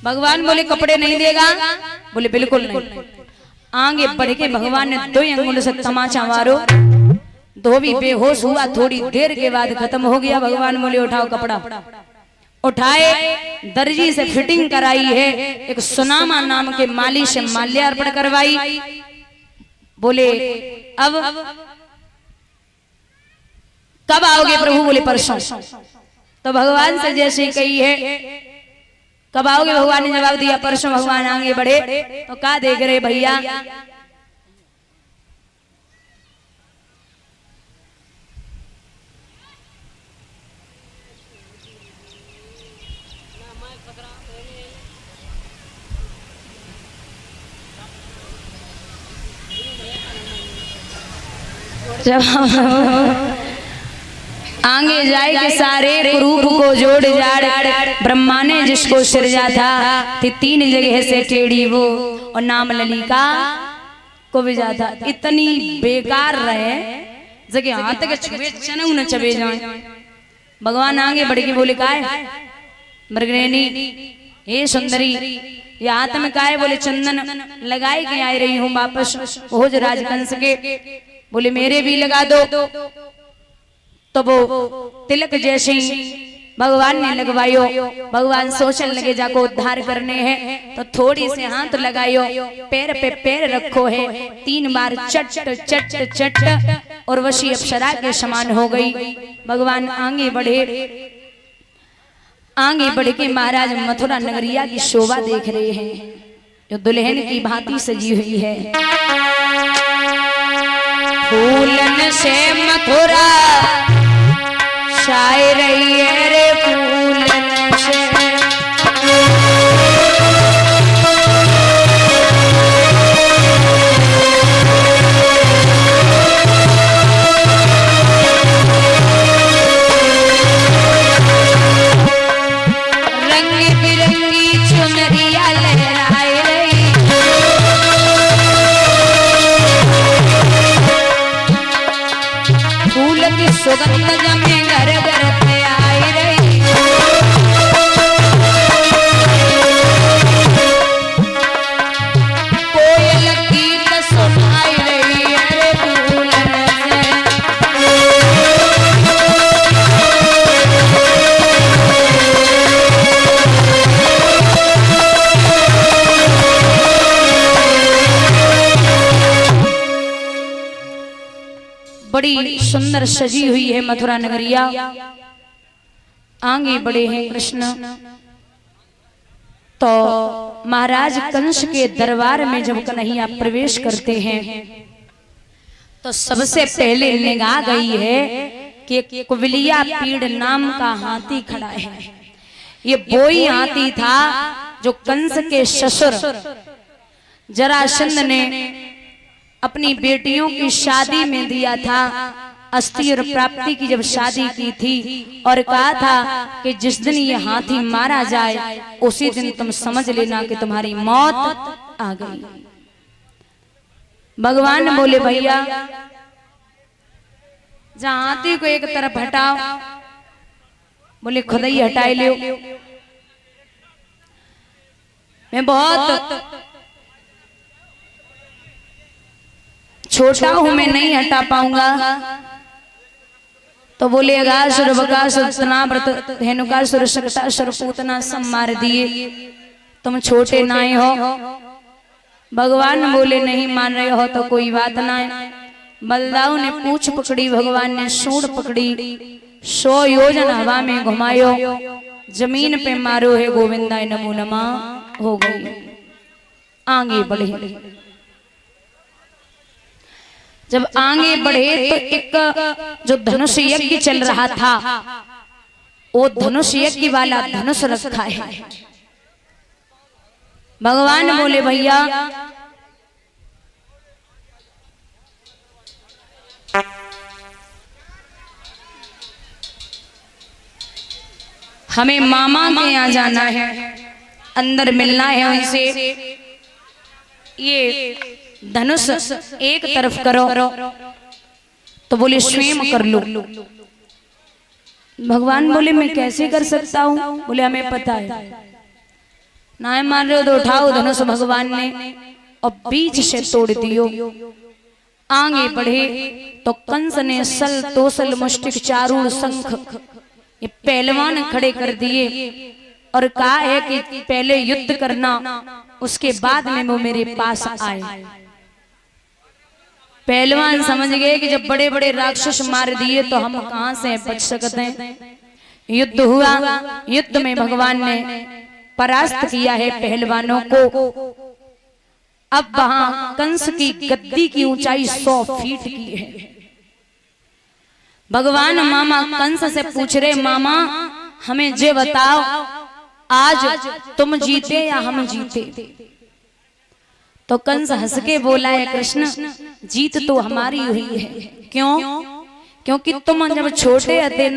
भगवान बोले कपड़े नहीं देगा? बोले बिल्कुल नहीं। आगे बढ़ के भगवान ने 2 अंगुल से तमाचा मारो, धोबी बेहोश हुआ। थोड़ी देर के बाद खत्म हो गया। भगवान बोले उठाओ कपड़ा। उठाए, दर्जी से फिटिंग कराई है, एक सुनामा नाम के माली से माल्यार्पण करवाई। बोले अब कब आओगे प्रभु? बोले परसों। तो भगवान से जैसे कही है कब आओगे, भगवान ने जवाब दिया परसों। भगवान आगे बढ़े तो क्या देख रहे भैया, आगे जाए के सारे रूप को जोड़ जाड़, ब्रह्मा ने जिसको सृजा था, 3 जगह से टेढ़ी वो, और नाम ललिका को भी जाता। इतनी बेकार रहे जगह हाथ के छुए चनऊ न चबे जाए। भगवान आगे बढ़ के बोले काय मृगनयनी, हे सुंदरी, ये हाथ में काय? बोले चंदन लगाए के आई रही हूँ वापस भोज राजकंस के। बोले मेरे भी लगा दो। तो वो तिलक जैसे ही भगवान ने लगवायो। भगवान सोचने लगे जाको उद्धार करने हैं, तो थोड़ी से हाथ लगायो, पैर पे पैर रखो है, 3 बार चट चट चट, और वशी अप्सरा के समान हो गई। भगवान आगे बढ़े, आगे बढ़ के महाराज मथुरा नगरिया की शोभा देख रहे हैं, जो दुल्हन की भांति सजी हुई है। फूलन से मथुरा छाए रही है रे, फूलन से। रंग बिरंगी चुनरिया लहराए रही, फूल की सुगंध जमे घर घर पे आई रही। कोयल गीत सुनाई रही अरे फूलन से। बड़ी सुंदर सजी हुई है मथुरा नगरिया। आगे बढ़े हैं कृष्ण, तो महाराज कंस के दरबार में जब कन्हैया प्रवेश करते हैं, तो सबसे पहले निगाह गई है कि कुबलिया पीड़ नाम का हाथी खड़ा है। ये वही हाथी था जो कंस के ससुर जरासंध ने अपनी बेटियों की शादी में दिया था। अस्थि और प्राप्ति की जब शादी की थी, और कहा था कि जिस दिन ये हाथी मारा जाए उसी दिन तुम समझ लेना कि तुम्हारी मौत आ गई। भगवान बोले भैया जहां हाथी को एक तरफ हटाओ। बोले खुद ही हटाए लो, मैं बहुत छोटा हूं, मैं नहीं हटा पाऊंगा। तो बोले अगासुर बकासुर व्रत धेनुकासुर शकटासुर पूतना सब मार दिए, तुम छोटे नाए हो। भगवान बोले नहीं मान रहे हो तो कोई बात ना है। बलदाऊ ने पूंछ पकड़ी, भगवान ने सूंड पकड़ी, 100 योजन हवा में घुमायो, जमीन पे मारो है गोविंदा नमो नमः हो गई। आगे बढ़े, जब आगे बढ़े तो एक जो धनुष यज्ञ चल रहा था, वो धनुष यज्ञ वाला धनुष रखा है। भगवान बोले भैया हमें मामा के यहाँ जाना है, अंदर मिलना है उनसे। ये धनुष एक तरफ करो। तो बोले स्वयं कर लो। भगवान बोले मैं कैसे कर सकता हूँ? बोले हमें पता है। ना मान रहे हो तो उठाओ धनुष भगवान ने और बीच से तोड़ दियो। आगे बढ़े तो कंस ने सल तोसल मुष्टिक चारूण शंख ये पहलवान खड़े कर दिए और कहा है कि पहले युद्ध करना, उसके बाद में वो मेरे पास आए। पहलवान समझ गए कि जब बड़े बड़े राक्षस मार दिए तो हम कहां से बच सकते हैं। युद्ध हुआ, युद्ध में भगवान ने परास्त किया है पहलवानों को। अब वहां कंस की गद्दी की ऊंचाई 100 फीट की है। भगवान मामा कंस से पूछ रहे, मामा हमें जे बताओ आज तुम जीते या हम जीते। तो कंस हंस के बोला है, कृष्ण जीत तो हमारी हुई है। क्यों? क्योंकि तुम जब छोटे थे ना